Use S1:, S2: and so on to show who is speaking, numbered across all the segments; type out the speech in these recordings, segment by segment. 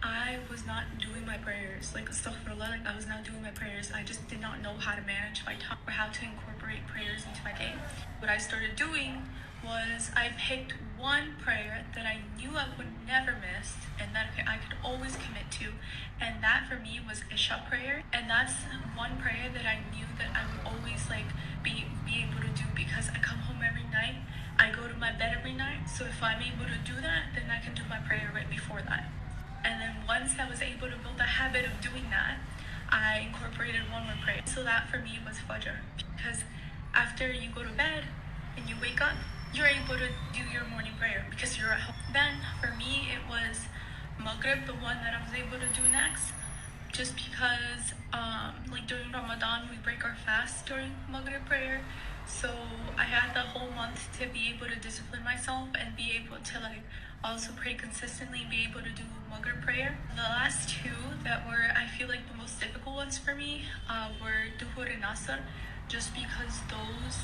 S1: I was not doing my prayers. Like, astaghfirullah, like I was not doing my prayers. I just did not know how to manage my time or how to incorporate prayers into my day. What I started doing was I picked one prayer that I knew I would never miss and that I could always commit to, and that for me was Isha prayer. And that's one prayer that I knew that I would always like be able to do, because I come home every night, I go to my bed every night, so if I'm able to do that, then I can do my prayer right before that. And then once I was able to build a habit of doing that, I incorporated one more prayer. So that for me was Fajr, because after you go to bed and you wake up, you're able to do your morning prayer because you're at home. Then for me, it was Maghrib, the one that I was able to do next, just because like during Ramadan, we break our fast during Maghrib prayer. So I had the whole month to be able to discipline myself and be able to like also pray consistently, be able to do Maghrib prayer. The last two that were, I feel like, the most difficult ones for me were Duhur and Asr, just because those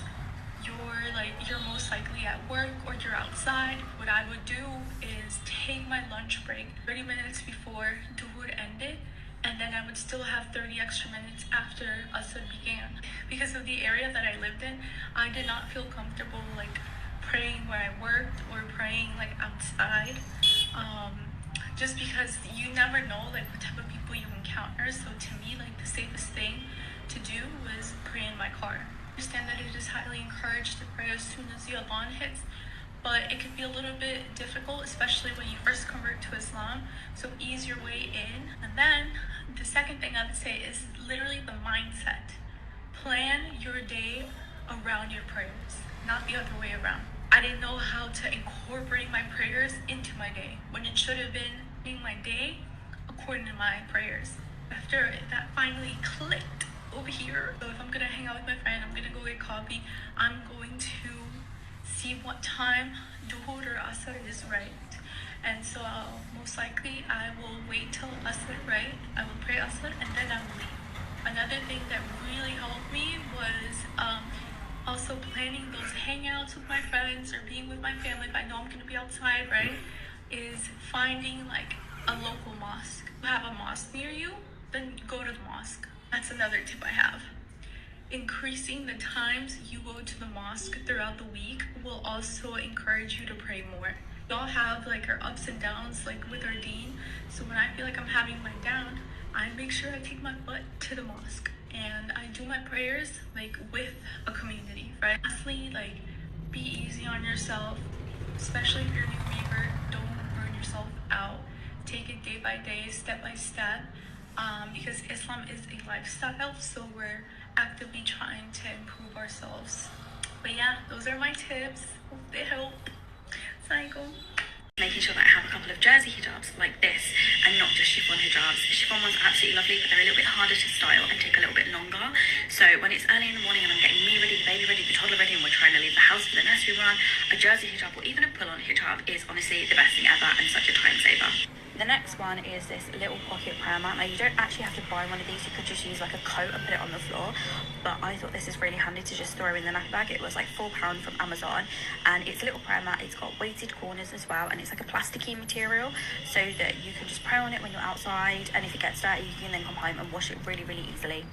S1: you're most likely at work or you're outside. What I would do is take my lunch break 30 minutes before Duhur ended, and then I would still have 30 extra minutes after Asr began. Because of the area that I lived in, I did not feel comfortable like praying where I worked or praying like outside, just because you never know like what type of people you encounter. So to me, like the safest thing to do was pray in my car. I understand that it is highly encouraged to pray as soon as the adhan hits, but it can be a little bit difficult, especially when you first convert to Islam. So ease your way in. And then the second thing I would say is literally the mindset. Plan your day around your prayers, not the other way around. I didn't know how to incorporate my prayers into my day when it should have been being my day according to my prayers. After that finally clicked over here, so if I'm gonna hang out with my friend, I'm gonna go get coffee, I'm going to see what time Duhur or Asr is right. And so most likely I will wait till Asr right, I will pray Asr, and then I will leave. Another thing that really helped me was also planning those hangouts with my friends or being with my family if I know I'm going to be outside, right? Is finding like a local mosque. If you have a mosque near you, then go to the mosque. That's another tip I have. Increasing the times you go to the mosque throughout the week will also encourage you to pray more. We all have like our ups and downs like with our deen. So when I feel like I'm having my down, I make sure I take my butt to the mosque and I do my prayers like with a community, right? Lastly, like be easy on yourself, especially if you're new revert. Don't burn yourself out. Take it day by day, step by step, because Islam is a lifestyle, so we're actively trying to improve ourselves. But yeah, those are my tips. Hope they help. Assalamualaikum.
S2: Making sure that I have a couple of jersey hijabs like this and not just chiffon hijabs. Chiffon ones are absolutely lovely, but they're a little bit harder to style and take a little bit longer. So when it's early in the morning and I'm getting me ready, the baby ready, the toddler ready, and we're trying to leave the house for the nursery run, a jersey hijab or even a pull-on hijab is honestly the best thing ever and such a time saver. The next one is this little pocket prayer mat. Now you don't actually have to buy one of these, you could just use like a coat and put it on the floor, but I thought this is really handy to just throw in the nappy bag. It was like £4 from Amazon, and it's a little prayer mat. It's got weighted corners as well, and it's like a plasticky material so that you can just pray on it when you're outside, and if it gets dirty you can then come home and wash it really easily.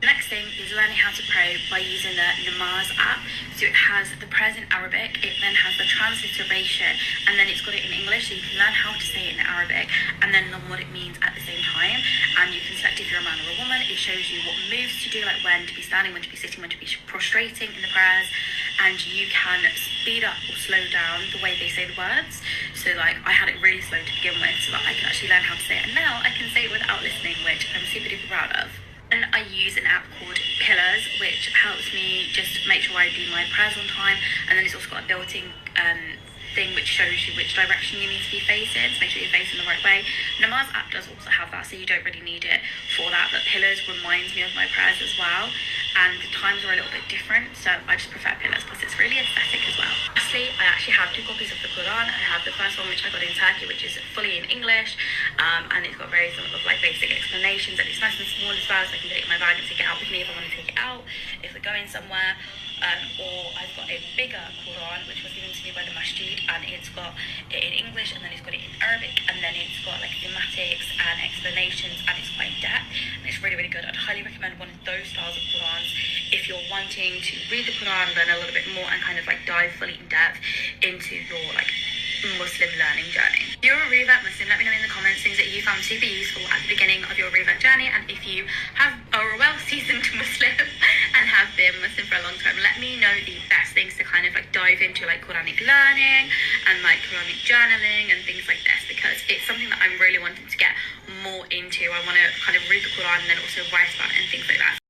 S2: The next thing is learning how to pray by using the Namaz app. So it has the prayers in Arabic, it then has the transliteration, and then it's got it in English, so you can learn how to say it in Arabic and then learn what it means at the same time. And you can select if you're a man or a woman. It shows you what moves to do, like when to be standing, when to be sitting, when to be prostrating in the prayers, and you can speed up or slow down the way they say the words. So like I had it really slow to begin with so that I can actually learn how to say it, and now I can say it without listening, which I'm super duper proud of. And I use an app called Pillars, which helps me just make sure I do my prayers on time. And then it's also got a built-in thing which shows you which direction you need to be facing, so make sure you're facing the right way. Namaz app does also have that, so you don't really need it for that, but Pillars reminds me of my prayers as well, and the times are a little bit different, so I just prefer Pillars because it's really aesthetic as well. Lastly, I actually have 2 copies of the Quran. I have the first one which I got in Turkey, which is fully in English, and it's got very sort of like basic explanations, and it's nice and small as well, so I can put it in my bag and take it out with me if I want to take it out, if we're going somewhere. or I've got a bigger Quran which was given to me by the masjid, and it's got it in English, and then it's got it in Arabic, and then it's got like thematics and explanations, and it's quite in depth, and it's really, really good. I'd highly recommend one of those styles of Qurans if you're wanting to read the Quran, learn a little bit more, and kind of like dive fully in depth into your like Muslim learning journey. If you're a revert Muslim, let me know in the comments things that you found super useful at the beginning of your revert journey, and if you are a well-seasoned Muslim and have been Muslim for a long time, let me know the best things to kind of like dive into, like Quranic learning and like Quranic journaling and things like this, because it's something that I'm really wanting to get more into. I want to kind of read the Quran and then also write about it and things like that.